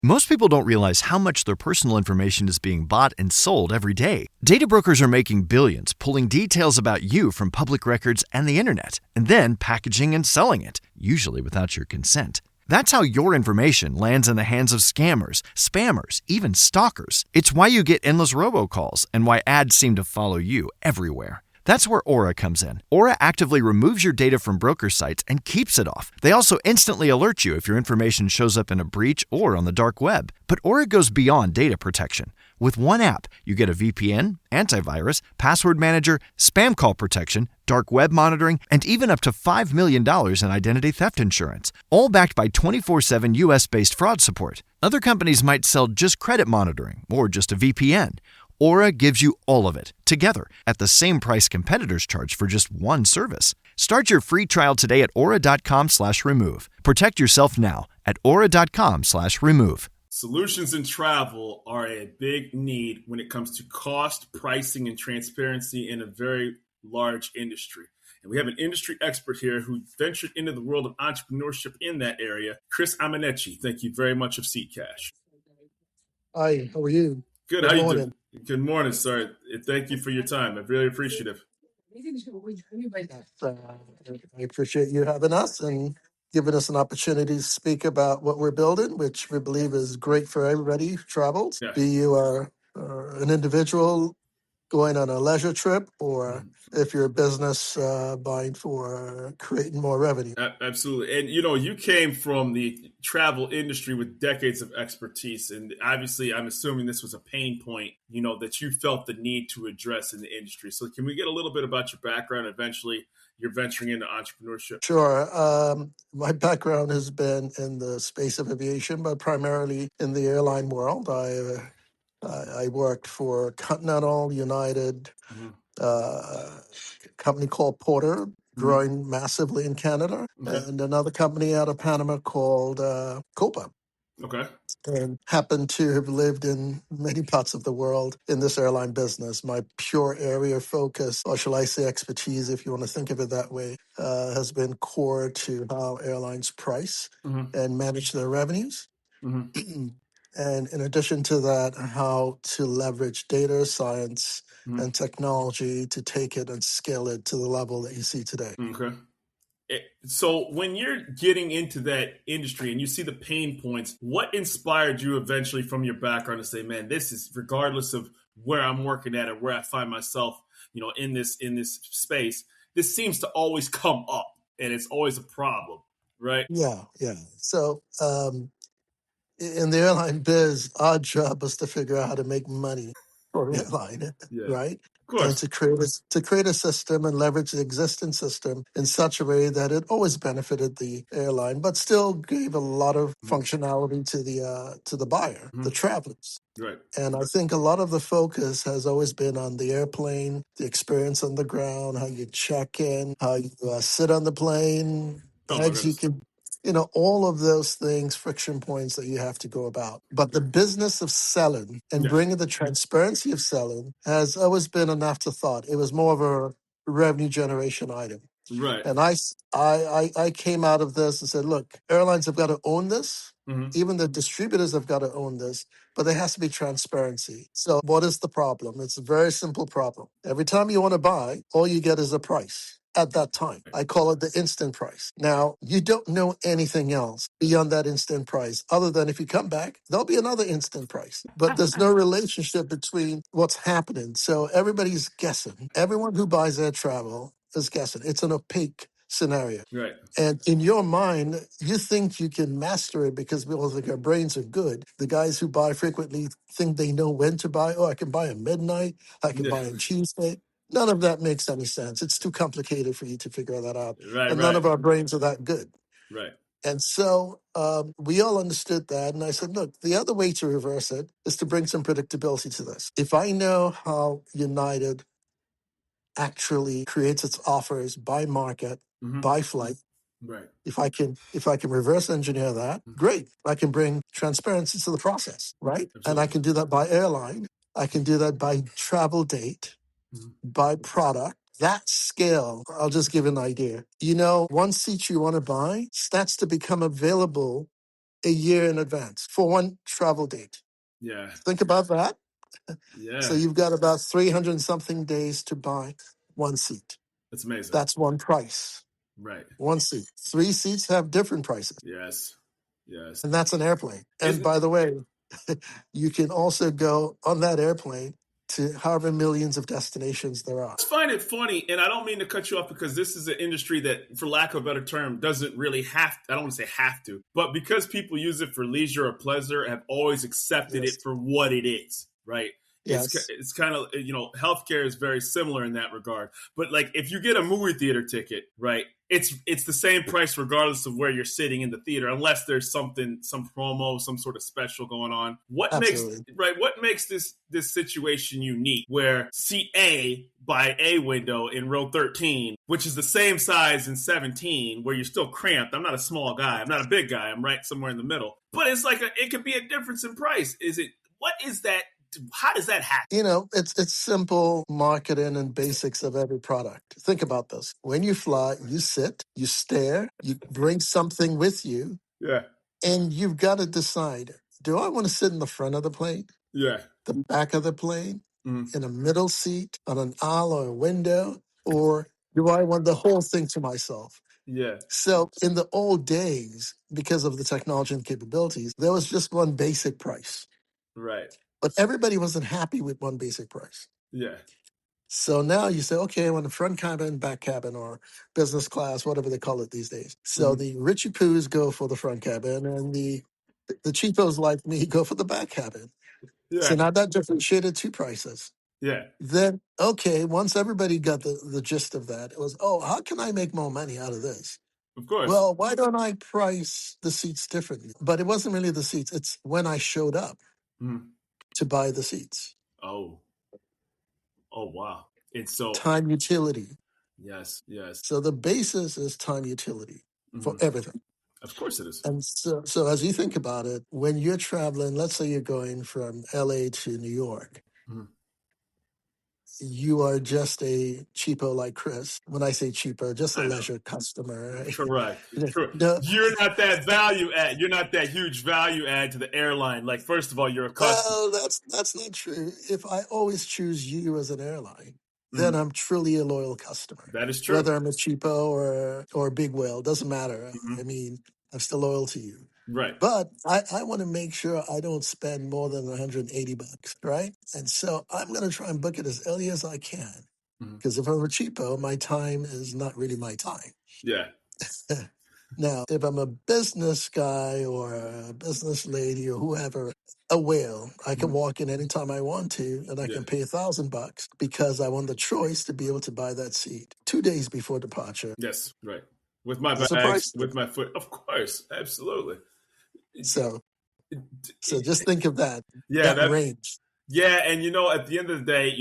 Most people don't realize how much their personal information is being bought and sold every day. Data brokers are making billions, pulling details about you from public records and the internet, and then packaging and selling it, usually without your consent. That's how your information lands in the hands of scammers, spammers, even stalkers. It's why you get endless robocalls and why ads seem to follow you everywhere. That's where Aura comes in. Aura actively removes your data from broker sites and keeps it off. They also instantly alert you if your information shows up in a breach or on the dark web. But Aura goes beyond data protection. With one app, you get a VPN, antivirus, password manager, spam call protection, dark web monitoring, and even up to $5 million in identity theft insurance. All backed by 24/7 US-based fraud support. Other companies might sell just credit monitoring or just a VPN. Aura gives you all of it, together, at the same price competitors charge for just one service. Start your free trial today at aura.com/remove. Protect yourself now at aura.com/remove. Solutions in travel are a big need when it comes to cost, pricing, and transparency in a very large industry. And we have an industry expert here who ventured into the world of entrepreneurship in that area, Chris Amenechi. Thank you very much of SeatCash. Hi, how are you? Good. Good How you morning. doing? Good morning, sir. Thank you for your time. I'm really appreciative. I appreciate you having us and giving us an opportunity to speak about what we're building, which we believe is great for everybody who travels, Yeah. be you are an individual going on a leisure trip or if you're a business buying for creating more revenue. Absolutely. And, you came from the travel industry with decades of expertise. And obviously, I'm assuming this was a pain point, that you felt the need to address in the industry. So can we get a little bit about your background? Eventually, you're venturing into entrepreneurship. Sure. My background has been in the space of aviation, but primarily in the airline world. I worked for Continental, United, a company called Porter, growing massively in Canada, and another company out of Panama called Copa. Okay. And happened to have lived in many parts of the world in this airline business. My pure area of focus, or shall I say expertise, if you want to think of it that way, has been core to how airlines price and manage their revenues. And in addition to that, how to leverage data science and technology to take it and scale it to the level that you see today. Okay. So when you're getting into that industry and you see the pain points, what inspired you eventually from your background to say, man, this is, regardless of where I'm working at or where I find myself, in this space, this seems to always come up and it's always a problem, right? Yeah. So in the airline biz, our job was to figure out how to make money for the airline, right? Of course. And to create a system and leverage the existing system in such a way that it always benefited the airline, but still gave a lot of functionality to the buyer, the travelers. Right. And I think a lot of the focus has always been on the airplane, the experience on the ground, how you check in, how you sit on the plane, bags you can, all of those things, friction points that you have to go about. But the business of selling and bringing the transparency of selling has always been an afterthought. It was more of a revenue generation item. Right. And I came out of this and said, look, airlines have got to own this. Even the distributors have got to own this, but there has to be transparency. So what is the problem? It's a very simple problem. Every time you want to buy, all you get is a price. At that time, I call it the instant price. Now, you don't know anything else beyond that instant price, other than if you come back, there'll be another instant price. But there's no relationship between what's happening. So everybody's guessing. Everyone who buys air travel is guessing. It's an opaque scenario. Right. And in your mind, you think you can master it because people think our brains are good. The guys who buy frequently think they know when to buy. Oh, I can buy at midnight. I can buy on Tuesday. None of that makes any sense. It's too complicated for you to figure that out. Right. And none of our brains are that good. Right. And so we all understood that. And I said, look, the other way to reverse it is to bring some predictability to this. If I know how United actually creates its offers by market, by flight, Right. if I can reverse engineer that, great. I can bring transparency to the process, right? Absolutely. And I can do that by airline. I can do that by travel date, by product. That scale, I'll just give an idea. One seat you want to buy starts to become available a year in advance for one travel date. Yeah. Think about that. So Yeah. you've got about 300 and something days to buy one seat. That's amazing. That's one price. Right. One seat. 3 seats have different prices. Yes. Yes. And that's an airplane. And Isn't by the way, you can also go on that airplane to however millions of destinations there are. I find it funny, and I don't mean to cut you off because this is an industry that, for lack of a better term, doesn't really have to, I don't want to say have to, but because people use it for leisure or pleasure, have always accepted Yes. it for what it is, right? Yes. It's kind of, healthcare is very similar in that regard. But like if you get a movie theater ticket, right, it's the same price regardless of where you're sitting in the theater, unless there's some promo, some sort of special going on. What makes this situation unique where seat A by A window in row 13, which is the same size in 17, where you're still cramped. I'm not a small guy. I'm not a big guy. I'm right somewhere in the middle. But it's like it could be a difference in price. What is that? How does that happen? It's simple marketing and basics of every product. Think about this. When you fly, you sit, you stare, you bring something with you, Yeah. and you've got to decide, do I want to sit in the front of the plane, Yeah. the back of the plane, Mm. in a middle seat, on an aisle or a window, or do I want the whole thing to myself? Yeah. So in the old days, because of the technology and capabilities, there was just one basic price. Right. But everybody wasn't happy with one basic price. Yeah. So now you say, okay, I want a front cabin, back cabin, or business class, whatever they call it these days. So the richie poos go for the front cabin, and the cheapos like me go for the back cabin. So Yeah. now that differentiated two prices. Yeah. Then, okay, once everybody got the gist of that, it was, oh, how can I make more money out of this? Of course. Well, why don't I price the seats differently? But it wasn't really the seats. It's when I showed up to buy the seats. Oh. Oh, wow. And so, Time utility. yes. So the basis is time utility for everything. Of course it is. And so as you think about it, when you're traveling, let's say you're going from LA to New York, you are just a cheapo like Chris. When I say cheapo, just a leisure customer. Right? Correct. No, You're not that value add. You're not that huge value add to the airline. Like, first of all, you're a customer. well, that's not true. If I always choose you as an airline, then I'm truly a loyal customer. That is true. Whether I'm a cheapo or a big whale, doesn't matter. I mean, I'm still loyal to you. Right. But I want to make sure I don't spend more than $180, right? And so I'm going to try and book it as early as I can. Because if I'm a cheapo, my time is not really my time. Yeah. Now, if I'm a business guy or a business lady or whoever, a whale, I can walk in anytime I want to, and I can pay $1,000 because I want the choice to be able to buy that seat 2 days before departure. Yes. Right. With my There's a bags, price. with my foot. Of course. Absolutely. So just think of that. Yeah. That range. Yeah, and at the end of the day,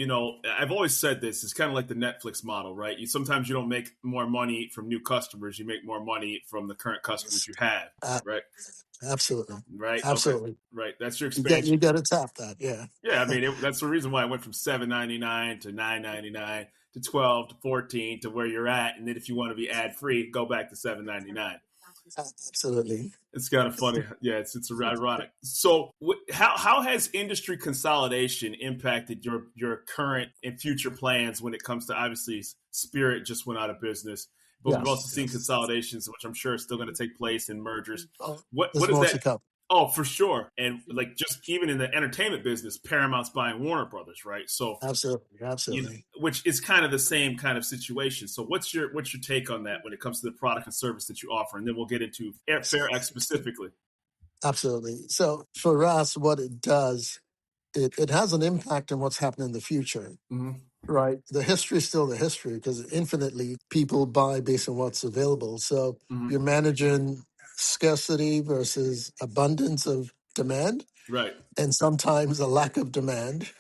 I've always said this. It's kind of like the Netflix model, right? Sometimes you don't make more money from new customers; you make more money from the current customers you have, right? Absolutely, Right. absolutely. Okay. Right. That's your expansion. You got to tap that, yeah. Yeah, I mean that's the reason why I went from $7.99 to $9.99 to 12 to 14 to where you're at, and then if you want to be ad free, go back to $7.99. Absolutely. It's kind of funny. Yeah, it's ironic. So how has industry consolidation impacted your current and future plans when it comes to, obviously, Spirit just went out of business, but we've also seen consolidations, which I'm sure is still going to take place in mergers. What is more that? To come. Oh, for sure. And like just even in the entertainment business, Paramount's buying Warner Brothers, right? So absolutely. Which is kind of the same kind of situation. So what's your take on that when it comes to the product and service that you offer? And then we'll get into Airfare X specifically. Absolutely. So for us, what it does, it has an impact on what's happening in the future. Right. The history is still the history because infinitely people buy based on what's available. So you're managing scarcity versus abundance of demand. Right. And sometimes a lack of demand,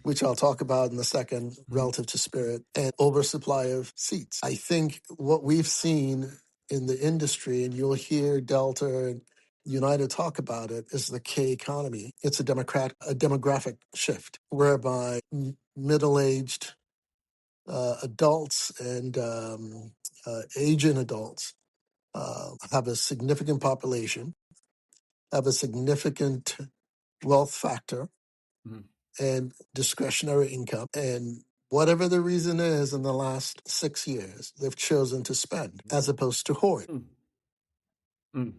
which I'll talk about in a second, relative to Spirit, and oversupply of seats. I think what we've seen in the industry, and you'll hear Delta and United talk about it, is the K economy. It's a demographic shift whereby middle-aged adults and aging adults have a significant population. have a significant wealth factor Mhm. and discretionary income. And whatever the reason is, in the last 6 years, they've chosen to spend as opposed to hoard. Mm. Mm.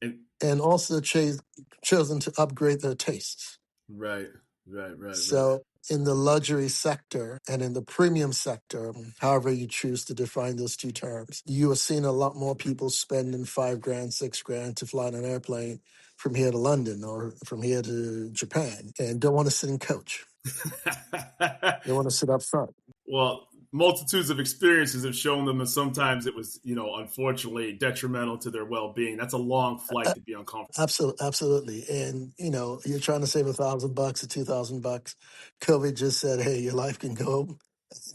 And, And also chosen to upgrade their tastes. right, right, right, right. So in the luxury sector and in the premium sector, however you choose to define those two terms, you are seeing a lot more people spending $5,000, $6,000 to fly on an airplane from here to London or from here to Japan and don't want to sit in coach. They want to sit up front. Well, multitudes of experiences have shown them that sometimes it was, unfortunately detrimental to their well-being. That's a long flight to be uncomfortable. Absolutely. And, you're trying to save $1,000 or $2,000. COVID just said, hey, your life can go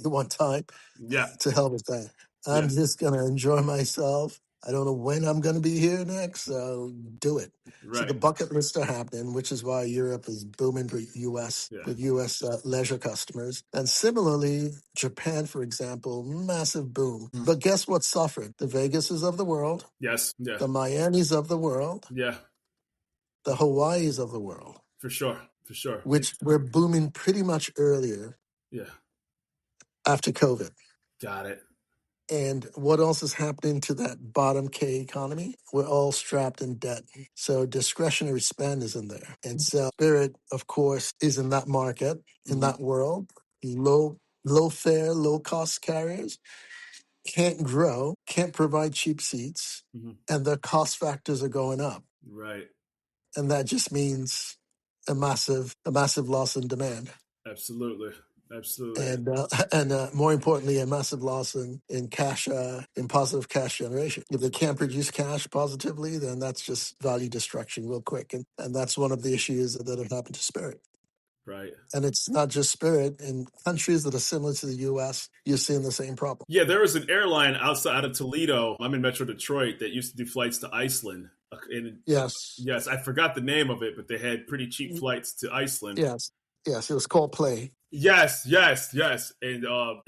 one time. Yeah, To hell with that. I'm yeah, just going to enjoy myself. I don't know when I'm going to be here next, so do it. So the right. bucket lists are happening, which is why Europe is booming for US Yeah. with US leisure customers. And similarly, Japan, for example, massive boom. Mm. But guess what suffered? The Vegases of the world, Yes. Yeah. the Miamis of the world, Yeah. the Hawaiis of the world, For sure. For sure. which were booming pretty much earlier Yeah. after COVID. Got it. And what else is happening to that bottom K economy? We're all strapped in debt. So discretionary spend is in there. And so Spirit, of course, is in that market, in that world. Low fare, low cost carriers can't grow, can't provide cheap seats, and their cost factors are going up. Right. And that just means a massive loss in demand. Absolutely. Absolutely. And more importantly, a massive loss in cash, in positive cash generation. If they can't produce cash positively, then that's just value destruction real quick. And that's one of the issues that have happened to Spirit. Right. And it's not just Spirit. In countries that are similar to the U.S., you're seeing the same problem. Yeah, there was an airline outside of Toledo. I'm in Metro Detroit that used to do flights to Iceland. And Yes. yes, I forgot the name of it, but they had pretty cheap flights to Iceland. Yes. Yes, it was called Play. Yes. And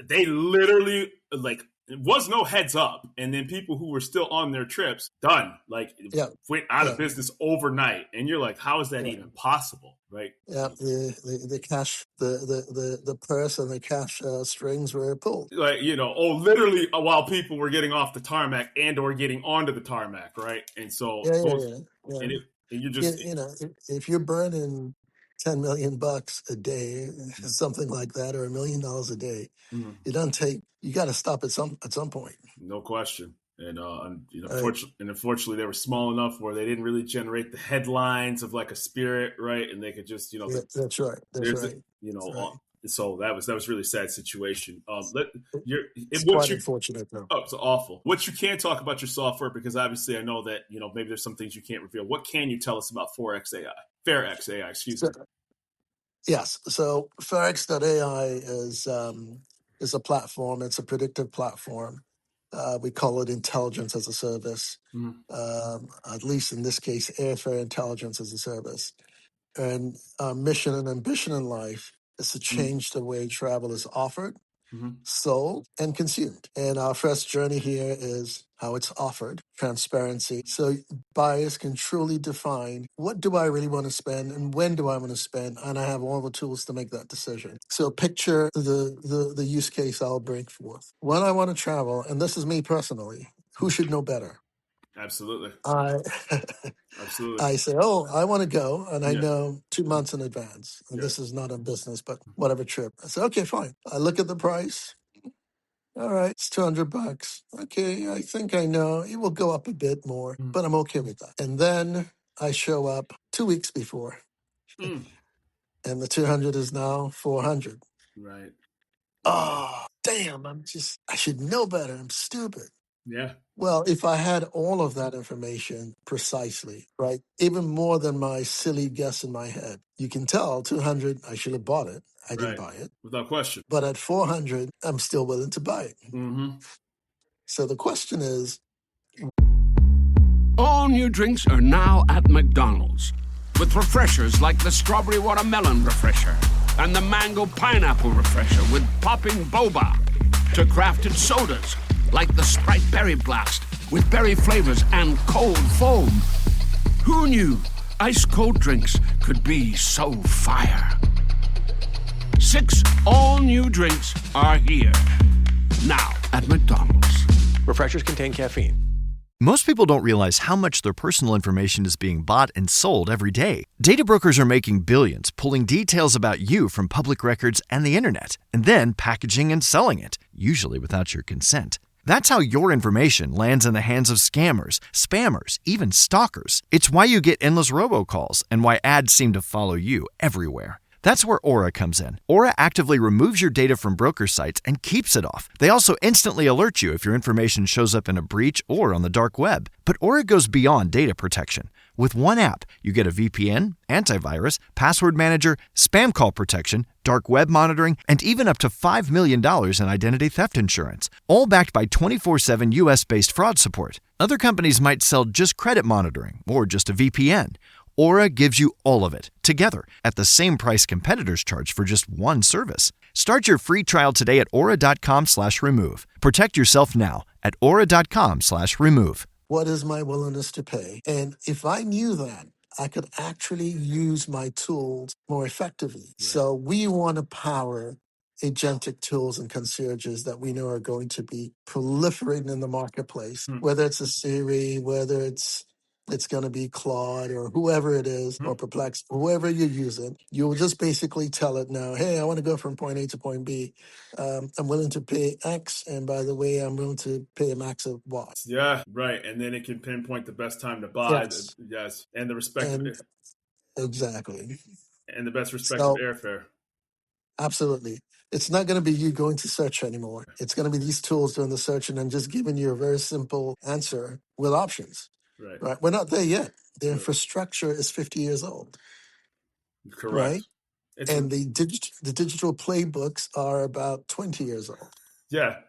they literally, it was no heads up. And then people who were still on their trips, done. Went out of business overnight. And you're like, how is that even possible? Right? Yeah, the cash, the purse and the cash strings were pulled. Literally while people were getting off the tarmac and or getting onto the tarmac, right? And so, Yeah. and you're just, if you're burning $10 million a day, something like that, or $1 million a day, it doesn't take. You got to stop at some point. No question. And unfortunately, they were small enough where they didn't really generate the headlines of like a Spirit, right? And they could just, that's right. That's right. So that was really sad situation. It's quite unfortunate, though. Oh, it's awful. What you can talk about your software, because obviously I know that maybe there's some things you can't reveal. What can you tell us about FairX AI? Excuse me. Yes. So FairX.ai is a platform. It's a predictive platform. We call it intelligence as a service. At least in this case, Airfare intelligence as a service. And our mission and ambition in life is to change the way travel is offered, sold, and consumed. And our first journey here is how it's offered, transparency. So buyers can truly define, what do I really want to spend and when do I want to spend? And I have all the tools to make that decision. So picture the use case I'll bring forth. When I want to travel, and this is me personally, who should know better? Absolutely. Absolutely. I say, I want to go, and I know 2 months in advance. And this is not a business, but whatever trip. I say, okay, fine. I look at the price. All right, it's $200. Okay, I think I know it will go up a bit more, but I'm okay with that. And then I show up 2 weeks before, and the 200 is now 400. Right. Oh, damn! I should know better. I'm stupid. Yeah. Well, if I had all of that information precisely, right, even more than my silly guess in my head, you can tell 200, I should have bought it. I didn't buy it. Without question. But at 400, I'm still willing to buy it. So the question is... All new drinks are now at McDonald's. With refreshers like the Strawberry Watermelon Refresher and the Mango Pineapple Refresher with popping boba. To crafted sodas like the Sprite Berry Blast with berry flavors and cold foam. Who knew ice cold drinks could be so fire? 6 all-new drinks are here. Now at McDonald's. Refreshers contain caffeine. Most people don't realize how much their personal information is being bought and sold every day. Data brokers are making billions, pulling details about you from public records and the internet, and then packaging and selling it, usually without your consent. That's how your information lands in the hands of scammers, spammers, even stalkers. It's why you get endless robocalls and why ads seem to follow you everywhere. That's where Aura comes in. Aura actively removes your data from broker sites and keeps it off. They also instantly alert you if your information shows up in a breach or on the dark web. But Aura goes beyond data protection. With one app, you get a VPN, antivirus, password manager, spam call protection, dark web monitoring, and even up to $5 million in identity theft insurance, all backed by 24/7 US-based fraud support. Other companies might sell just credit monitoring or just a VPN. Aura gives you all of it, together, at the same price competitors charge for just one service. Start your free trial today at aura.com/remove. Protect yourself now at aura.com/remove. What is my willingness to pay? And if I knew that, I could actually use my tools more effectively. Right. So we want to power agentic tools and concierges that we know are going to be proliferating in the marketplace, whether it's a Siri, whether it's going to be Claude or whoever it is, or Perplex, whoever you're using, you'll just basically tell it now, hey, I want to go from point A to point B. I'm willing to pay X, and by the way, I'm willing to pay a max of Y. Yeah, right. And then it can pinpoint the best time to buy. Yes. Yes. And the respective And exactly. and the best respective So airfare. absolutely. It's not going to be you going to search anymore. It's going to be these tools doing the search and then just giving you a very simple answer with options. Right. Right? We're not there yet. The infrastructure is 50 years old. Correct. Right? It's And the digital playbooks are about 20 years old. yeah.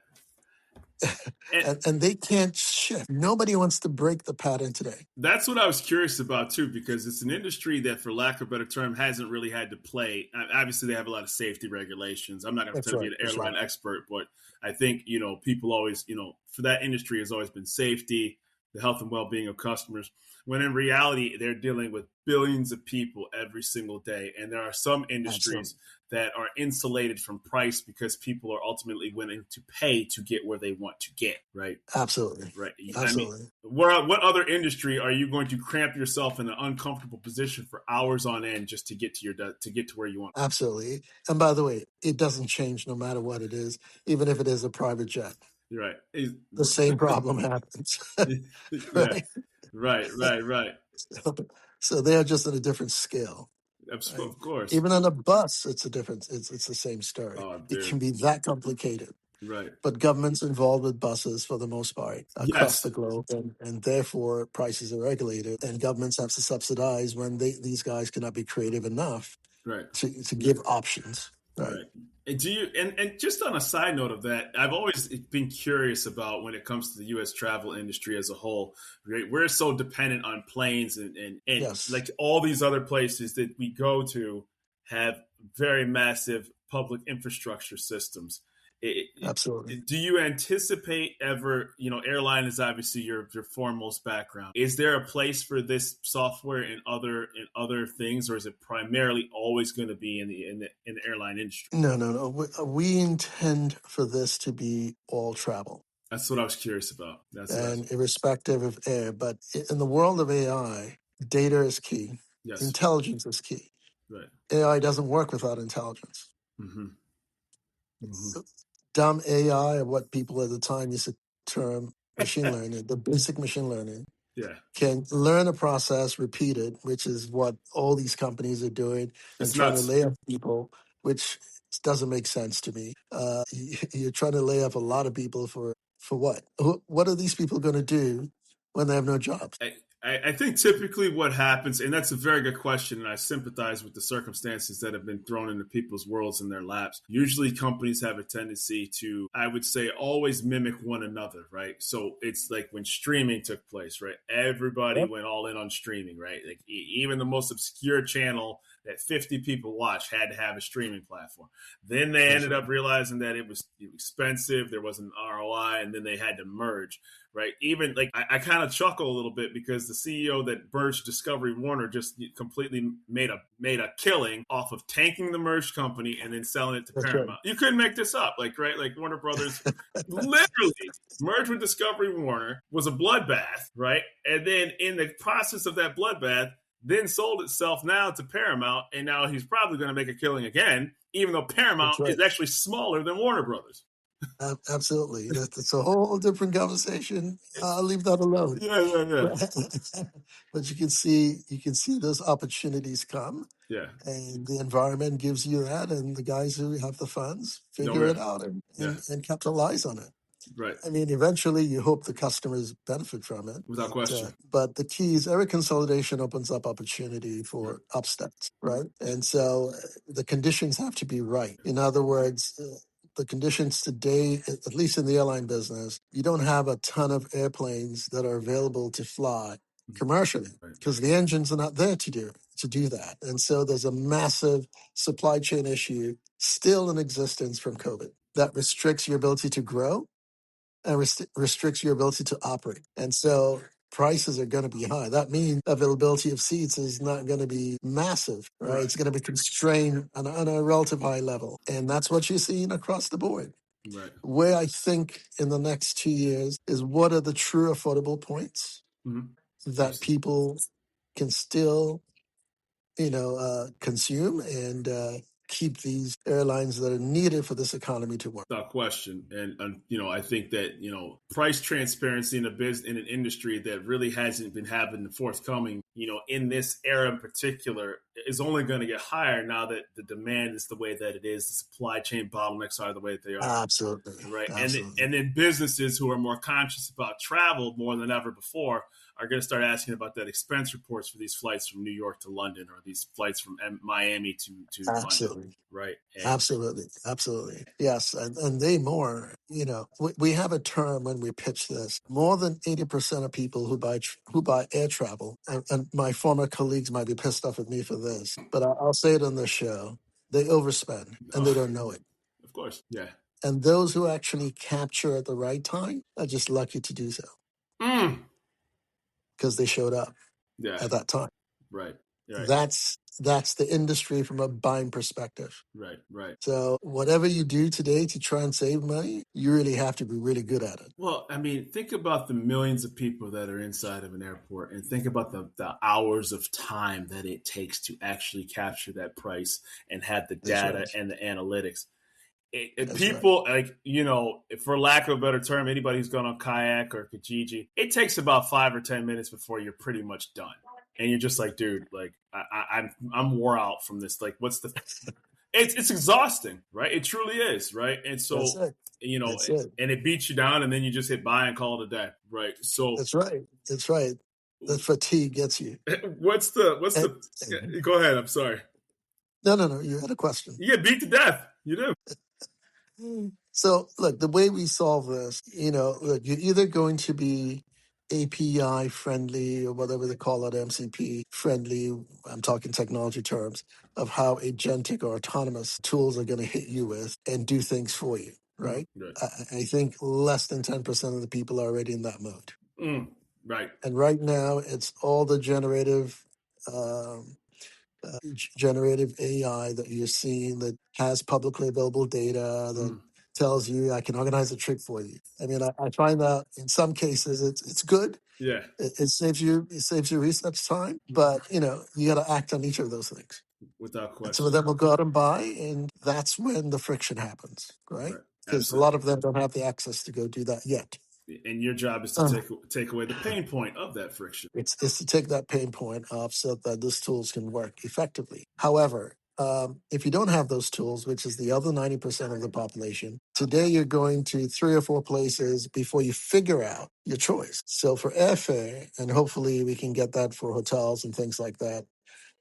And they can't shift. Nobody wants to break the pattern today. That's what I was curious about too, because it's an industry that, for lack of a better term, hasn't really had to play. Obviously, they have a lot of safety regulations. I'm not going to That's tell you right. be an That's airline right. expert, but I think, people always, for that industry has always been safety, the health and well-being of customers, when in reality, they're dealing with billions of people every single day. And there are some industries that are insulated from price because people are ultimately willing to pay to get where they want to get, right? Absolutely. Right. Absolutely. I mean, what other industry are you going to cramp yourself in an uncomfortable position for hours on end just to get to where you want? Absolutely. And by the way, it doesn't change no matter what it is, even if it is a private jet. You're right. The same problem happens. Yeah. Right. So they're just at a different scale. Of Right? course. Even on a bus, it's a different. It's the same story. Oh, It dude. can be that complicated. Right. But government's involved with buses for the most part across Yes. the globe, and therefore prices are regulated, and governments have to subsidize when these guys cannot be creative enough Right. to give options. Right. And do you and just on a side note of that, I've always been curious about when it comes to the U.S. travel industry as a whole. Right? We're so dependent on planes and Yes. like all these other places that we go to have very massive public infrastructure systems. Absolutely. Do you anticipate ever, airline is obviously your foremost background. Is there a place for this software in other things, or is it primarily always going to be in the airline industry? No. We intend for this to be all travel. That's what I was curious about. Irrespective of air. But in the world of AI, data is key. Yes. Intelligence is key. Right. AI doesn't work without intelligence. Mm-hmm. Mm-hmm. Dumb AI, or what people at the time used to term machine learning, the basic machine learning, can learn a process, repeat it, which is what all these companies are doing, and trying to lay off people, which doesn't make sense to me. You're trying to lay off a lot of people for what? What are these people going to do when they have no jobs? I think typically what happens, and that's a very good question, and I sympathize with the circumstances that have been thrown into people's worlds in their laps. Usually companies have a tendency to, I would say, always mimic one another, right? So it's like when streaming took place, right? Everybody went all in on streaming, right? Like even the most obscure channel that 50 people watch had to have a streaming platform. Then they ended up realizing that it was expensive, there wasn't an ROI, and then they had to merge. Right. Even like I kind of chuckle a little bit because the CEO that merged Discovery Warner just completely made a killing off of tanking the merged company and then selling it to Paramount. Right. You couldn't make this up. Like, right. Like Warner Brothers literally merged with Discovery Warner, was a bloodbath. Right. And then in the process of that bloodbath, then sold itself now to Paramount. And now he's probably going to make a killing again, even though Paramount is actually smaller than Warner Brothers. Absolutely. That's a whole different conversation. I'll leave that alone. Yeah. But you can see those opportunities come. Yeah. And the environment gives you that, and the guys who have the funds figure it out and capitalize on it. Right. I mean, eventually you hope the customers benefit from it. Without question. But the key is every consolidation opens up opportunity for upstarts, right? And so the conditions have to be right. In other words, the conditions today, at least in the airline business, you don't have a ton of airplanes that are available to fly commercially because the engines are not there to do that. And so there's a massive supply chain issue still in existence from COVID that restricts your ability to grow and restricts your ability to operate. And so prices are going to be high. That means availability of seats is not going to be massive, right? It's going to be constrained on a relative high level. And that's what you're seeing across the board. Right. Where I think in the next 2 years is what are the true affordable points that people can still, consume and keep these airlines that are needed for this economy to work. Without question. And I think that, price transparency in in an industry that really hasn't been having the forthcoming, in this era in particular, is only going to get higher now that the demand is the way that it is. The supply chain bottlenecks are the way that they are. Absolutely. Right. Absolutely. And then businesses who are more conscious about travel more than ever before are going to start asking about that expense reports for these flights from New York to London or these flights from Miami to Absolutely. London. Right. Absolutely. Yes. And they more, we have a term when we pitch this, more than 80% of people who buy air travel, and my former colleagues might be pissed off at me for this, but I'll say it on the show, they overspend and they don't know it. Of course. Yeah. And those who actually capture at the right time are just lucky to do so. Because they showed up at that time. Right. That's the industry from a buying perspective. Right. So whatever you do today to try and save money, you really have to be really good at it. Well, I mean, think about the millions of people that are inside of an airport and think about the hours of time that it takes to actually capture that price and have the data and the analytics. People for lack of a better term, anybody who's gone on Kayak or Kijiji, it takes about 5 or 10 minutes before you're pretty much done. And you're just like, dude, like I'm wore out from this. Like, what's the? It's exhausting, right? It truly is, right? And so and it beats you down, and then you just hit buy and call it a day, right? So that's right. The fatigue gets you. What's the? Go ahead. I'm sorry. No. You had a question. You get beat to death. You do. So, look, the way we solve this, you're either going to be API friendly or whatever they call it, MCP friendly. I'm talking technology terms of how agentic or autonomous tools are going to hit you with and do things for you, right? I think less than 10% of the people are already in that mode. Right. And right now, it's all the generative AI that you're seeing that has publicly available data that tells you I can organize a trip for you. I mean, I find that in some cases it's good. Yeah. It saves you research time, but you got to act on each of those things. Without question. And some of them will go out and buy, and that's when the friction happens, right? Because a lot of them don't have the access to go do that yet. And your job is to take away the pain point of that friction. It's to take that pain point off so that those tools can work effectively. However, if you don't have those tools, which is the other 90% of the population, today you're going to 3 or 4 places before you figure out your choice. So for airfare, and hopefully we can get that for hotels and things like that,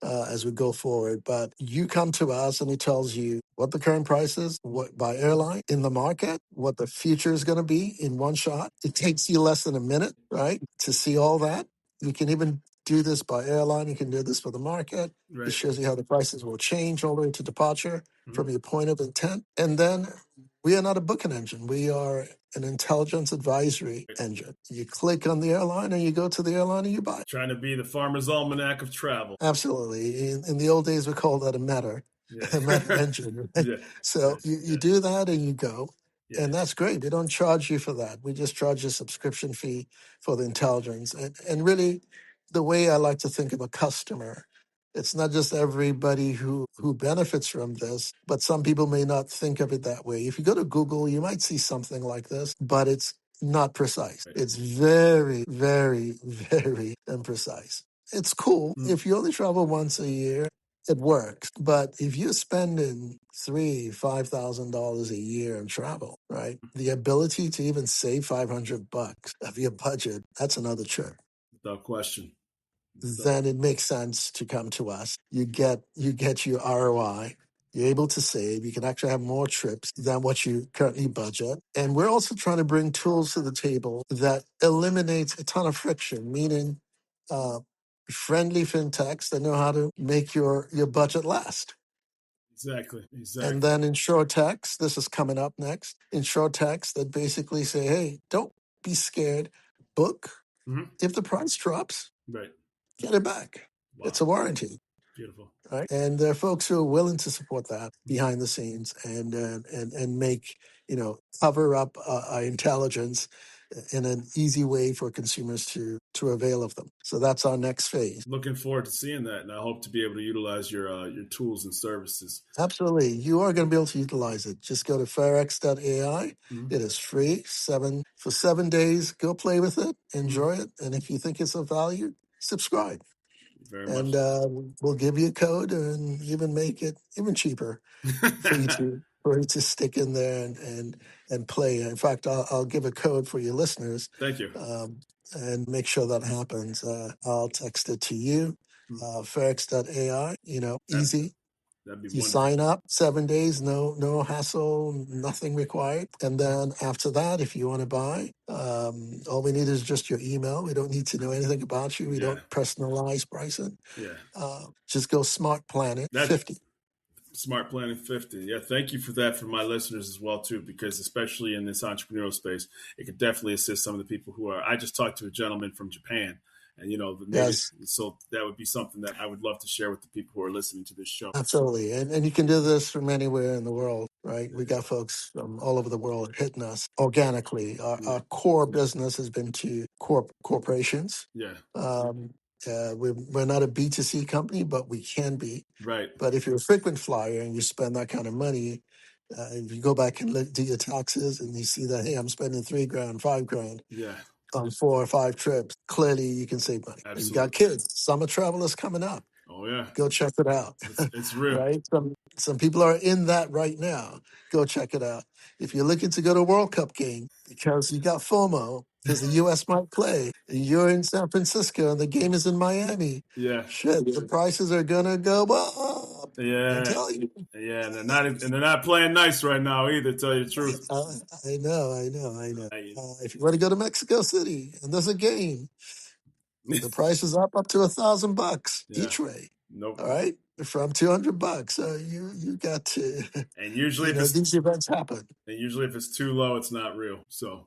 as we go forward. But you come to us and it tells you what the current price is, what by airline in the market, what the future is going to be in one shot. It takes you less than a minute, right, to see all that. You can even do this by airline. You can do this for the market. Right. It shows you how the prices will change all the way to departure from your point of intent. And then we are not a booking engine. We are an intelligence advisory engine. You click on the airline and you go to the airline and you buy. Trying to be the farmer's almanac of travel. Absolutely. In the old days, we called that a meta, a meta engine. Right? Yeah. So you do that and you go. Yeah. And that's great. We don't charge you for that. We just charge a subscription fee for the intelligence. And really, the way I like to think of a customer, it's not just everybody who benefits from this, but some people may not think of it that way. If you go to Google, you might see something like this, but it's not precise. It's very, very, very imprecise. It's cool. If you only travel once a year, it works. But if you're spending $3,000-$5,000 a year in travel, right? The ability to even save $500 of your budget, that's another trip. Without question. Then it makes sense to come to us. You get your ROI. You're able to save. You can actually have more trips than what you currently budget. And we're also trying to bring tools to the table that eliminates a ton of friction, meaning friendly fintechs that know how to make your budget last. Exactly. And then insurtechs, this is coming up next, insurtechs that basically say, hey, don't be scared. Book. If the price drops, get it back. Wow. It's a warranty. Beautiful. Right? And there are folks who are willing to support that behind the scenes and make, cover up our intelligence in an easy way for consumers to avail of them. So that's our next phase. Looking forward to seeing that, and I hope to be able to utilize your tools and services. Absolutely. You are going to be able to utilize it. Just go to fairx.ai. It is free. For 7 days, go play with it, enjoy it, and if you think it's of value, subscribe. Very much. And we'll give you a code and even make it even cheaper for you to stick in there and play. In fact, I'll give a code for your listeners. Thank you. And make sure that happens. I'll text it to you. Fairx.ai. Easy. That'd be you wonderful. sign up 7 days, no hassle, nothing required. And then after that, if you want to buy, all we need is just your email. We don't need to know anything about you. We don't personalize pricing. Just go Smart Planet 50. Smart Planet 50. Yeah, thank you for that for my listeners as well, too, because especially in this entrepreneurial space, it could definitely assist some of the people who are. I just talked to a gentleman from Japan. And, so that would be something that I would love to share with the people who are listening to this show. Absolutely. And you can do this from anywhere in the world, right? We got folks from all over the world hitting us organically. Our core business has been to corporations. Yeah. We're not a B2C company, but we can be. Right. But if you're a frequent flyer and you spend that kind of money, if you go back and do your taxes and you see that, hey, I'm spending $3,000, $5,000. Yeah. On 4 or 5 trips, clearly you can save money. Absolutely. You got kids. Summer travel is coming up. Oh, yeah. Go check it out. It's real. Right? Some people are in that right now. Go check it out. If you're looking to go to a World Cup game because you got FOMO, because the U.S. might play, and you're in San Francisco and the game is in Miami, shit, the prices are going to go up. Yeah. I tell you. Yeah, and they're not playing nice right now either, to tell you the truth. I know. If you want to go to Mexico City and there's a game, the price is up to $1,000 each way. Nope. All right, from $200. So you got to. And usually, these events happen. And usually, if it's too low, it's not real. So.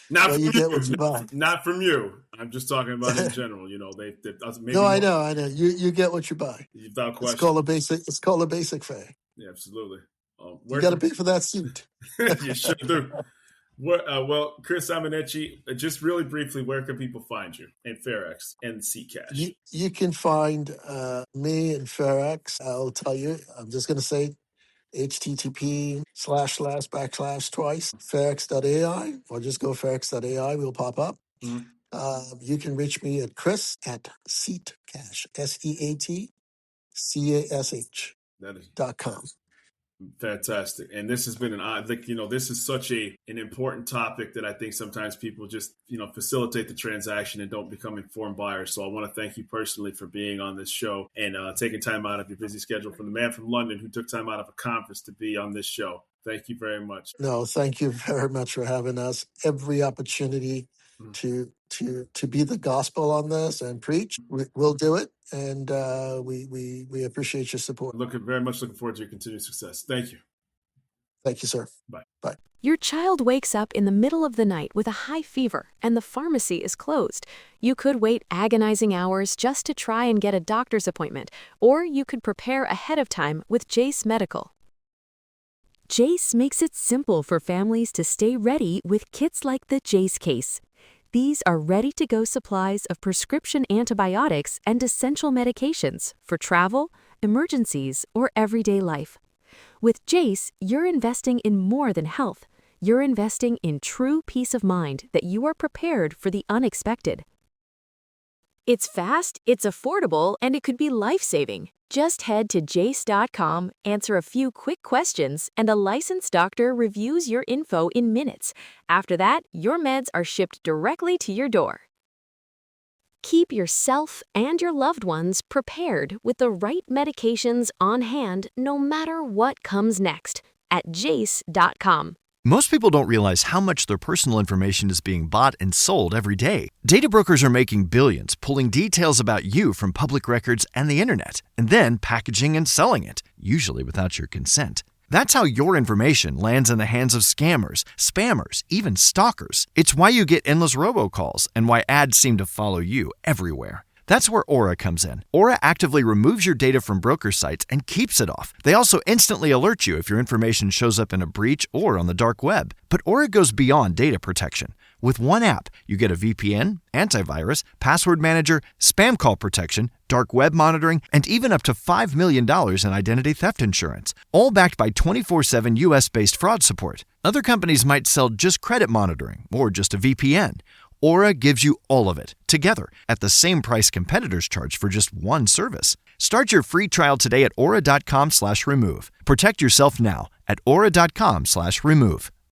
You get what you buy. Not from you. I'm just talking about in general. They maybe. No, I know. You get what you buy. Without question. It's called a basic fare. Yeah, absolutely. You got to pay for that seat. You sure do. Well, Chris Amenechi, just really briefly, where can people find you and Fairx and SeatCash? You can find me and Fairx. I'll tell you. I'm just going to say http:// twice fairx.ai, or just go fairx.ai. We'll pop up. You can reach me at Chris at SeatCash, SeatCash.com. Fantastic. And this has been this is such an important topic that I think sometimes people just, facilitate the transaction and don't become informed buyers. So I want to thank you personally for being on this show and taking time out of your busy schedule from the man from London who took time out of a conference to be on this show. Thank you very much. No, thank you very much for having us. Every opportunity to be the gospel on this and preach. We'll do it, and we appreciate your support. Very much looking forward to your continued success. Thank you. Thank you, sir. Bye. Bye. Your child wakes up in the middle of the night with a high fever and the pharmacy is closed. You could wait agonizing hours just to try and get a doctor's appointment, or you could prepare ahead of time with Jace Medical. Jace makes it simple for families to stay ready with kits like the Jace case. These are ready-to-go supplies of prescription antibiotics and essential medications for travel, emergencies, or everyday life. With Jace, you're investing in more than health. You're investing in true peace of mind that you are prepared for the unexpected. It's fast, it's affordable, and it could be life-saving. Just head to jace.com, answer a few quick questions, and a licensed doctor reviews your info in minutes. After that, your meds are shipped directly to your door. Keep yourself and your loved ones prepared with the right medications on hand no matter what comes next at jace.com. Most people don't realize how much their personal information is being bought and sold every day. Data brokers are making billions pulling details about you from public records and the internet, and then packaging and selling it, usually without your consent. That's how your information lands in the hands of scammers, spammers, even stalkers. It's why you get endless robocalls and why ads seem to follow you everywhere. That's where Aura comes in. Aura actively removes your data from broker sites and keeps it off. They also instantly alert you if your information shows up in a breach or on the dark web. But Aura goes beyond data protection. With one app, you get a VPN, antivirus, password manager, spam call protection, dark web monitoring, and even up to $5 million in identity theft insurance, all backed by 24/7 US-based fraud support. Other companies might sell just credit monitoring or just a VPN. Aura gives you all of it, together, at the same price competitors charge for just one service. Start your free trial today at aura.com/remove. Protect yourself now at aura.com/remove.